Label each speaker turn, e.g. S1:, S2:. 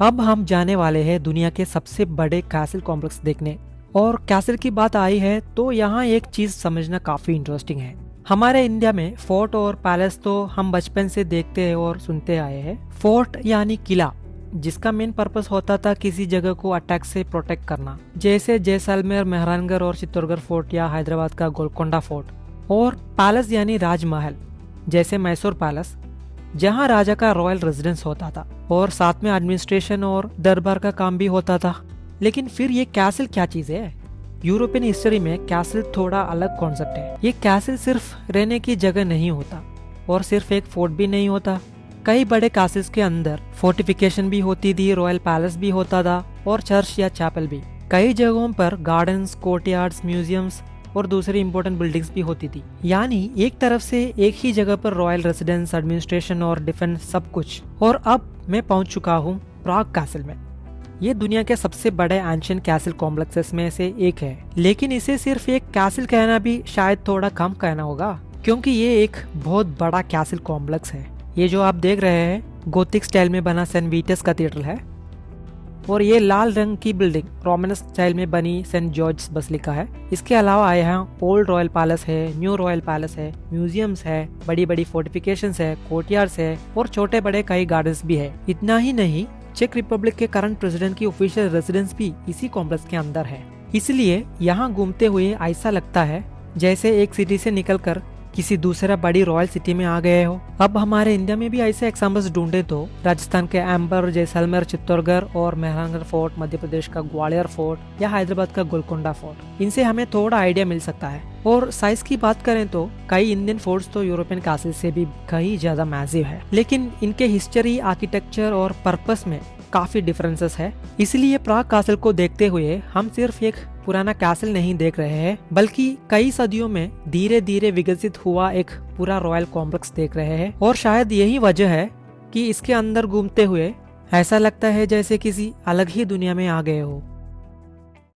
S1: अब हम जाने वाले हैं दुनिया के सबसे बड़े कैसल कॉम्प्लेक्स देखने। और कैसल की बात आई है तो यहाँ एक चीज समझना काफी इंटरेस्टिंग है। हमारे इंडिया में फोर्ट और पैलेस तो हम बचपन से देखते हैं और सुनते आए हैं। फोर्ट यानी किला, जिसका मेन पर्पस होता था किसी जगह को अटैक से प्रोटेक्ट करना, जैसे जैसलमेर, मेहरानगढ़ और चित्तौड़गढ़ फोर्ट या हैदराबाद का गोलकोंडा फोर्ट। और पैलेस यानी राजमहल, जैसे मैसूर पैलेस, जहाँ राजा का रॉयल रेजिडेंस होता था और साथ में एडमिनिस्ट्रेशन और दरबार का काम भी होता था। लेकिन फिर ये कैसल क्या चीज है? यूरोपियन हिस्ट्री में कैसल थोड़ा अलग कॉन्सेप्ट है। ये कैसल सिर्फ रहने की जगह नहीं होता और सिर्फ एक फोर्ट भी नहीं होता। कई बड़े कैसल्स के अंदर फोर्टिफिकेशन भी होती थी, रॉयल पैलेस भी होता था और चर्च या चैपल भी। कई जगहों पर गार्डन्स, कोर्टयार्ड्स, म्यूजियम्स और दूसरी इंपॉर्टेंट बिल्डिंग्स भी होती थी। यानी एक तरफ से एक ही जगह पर रॉयल रेजिडेंस, एडमिनिस्ट्रेशन और डिफेंस सब कुछ। और अब मैं पहुंच चुका हूँ प्राग कैसल में। ये दुनिया के सबसे बड़े एंशिएंट कैसल कॉम्प्लेक्सेस में से एक है, लेकिन इसे सिर्फ एक कैसल कहना भी शायद थोड़ा कम कहना होगा, क्योंकि ये एक बहुत बड़ा कैसल कॉम्प्लेक्स है। ये जो आप देख रहे हैं गोथिक स्टाइल में बना सेंट वीटस कैथेड्रल है, और ये लाल रंग की बिल्डिंग रोमनस स्टाइल में बनी सेंट जॉर्ज बसिलिका है। इसके अलावा यहाँ ओल्ड रॉयल पैलेस है, न्यू रॉयल पैलेस है, म्यूजियम्स है, बड़ी बड़ी फोर्टिफिकेशंस है, कोर्टयार्ड्स है और छोटे बड़े कई गार्डन्स भी है। इतना ही नहीं, चेक रिपब्लिक के करंट प्रेसिडेंट की ऑफिशियल रेजिडेंस भी इसी कॉम्प्लेक्स के अंदर है। इसलिए यहाँ घूमते हुए ऐसा लगता है जैसे एक सिटी से निकलकर किसी दूसरा बड़ी रॉयल सिटी में आ गए हो। अब हमारे इंडिया में भी ऐसे एग्जाम्पल्स ढूंढे तो राजस्थान के अंबर, जैसलमेर, चित्तौड़गढ़ और मेहरानगढ़ फोर्ट, मध्य प्रदेश का ग्वालियर फोर्ट या हैदराबाद का गोलकोंडा फोर्ट, इनसे हमें थोड़ा आइडिया मिल सकता है। और साइज की बात करें तो कई इंडियन फोर्ट्स तो यूरोपियन कैसल से भी कहीं ज्यादा मैसिव है, लेकिन इनके हिस्ट्री, आर्किटेक्चर और पर्पस में काफी डिफरेंसेस है। इसलिए प्राग कैसल को देखते हुए हम सिर्फ एक पुराना कैसल नहीं देख रहे हैं, बल्कि कई सदियों में धीरे धीरे विकसित हुआ एक पूरा रॉयल कॉम्प्लेक्स देख रहे हैं। और शायद यही वजह है कि इसके अंदर घूमते हुए ऐसा लगता है जैसे किसी अलग ही दुनिया में आ गए हो।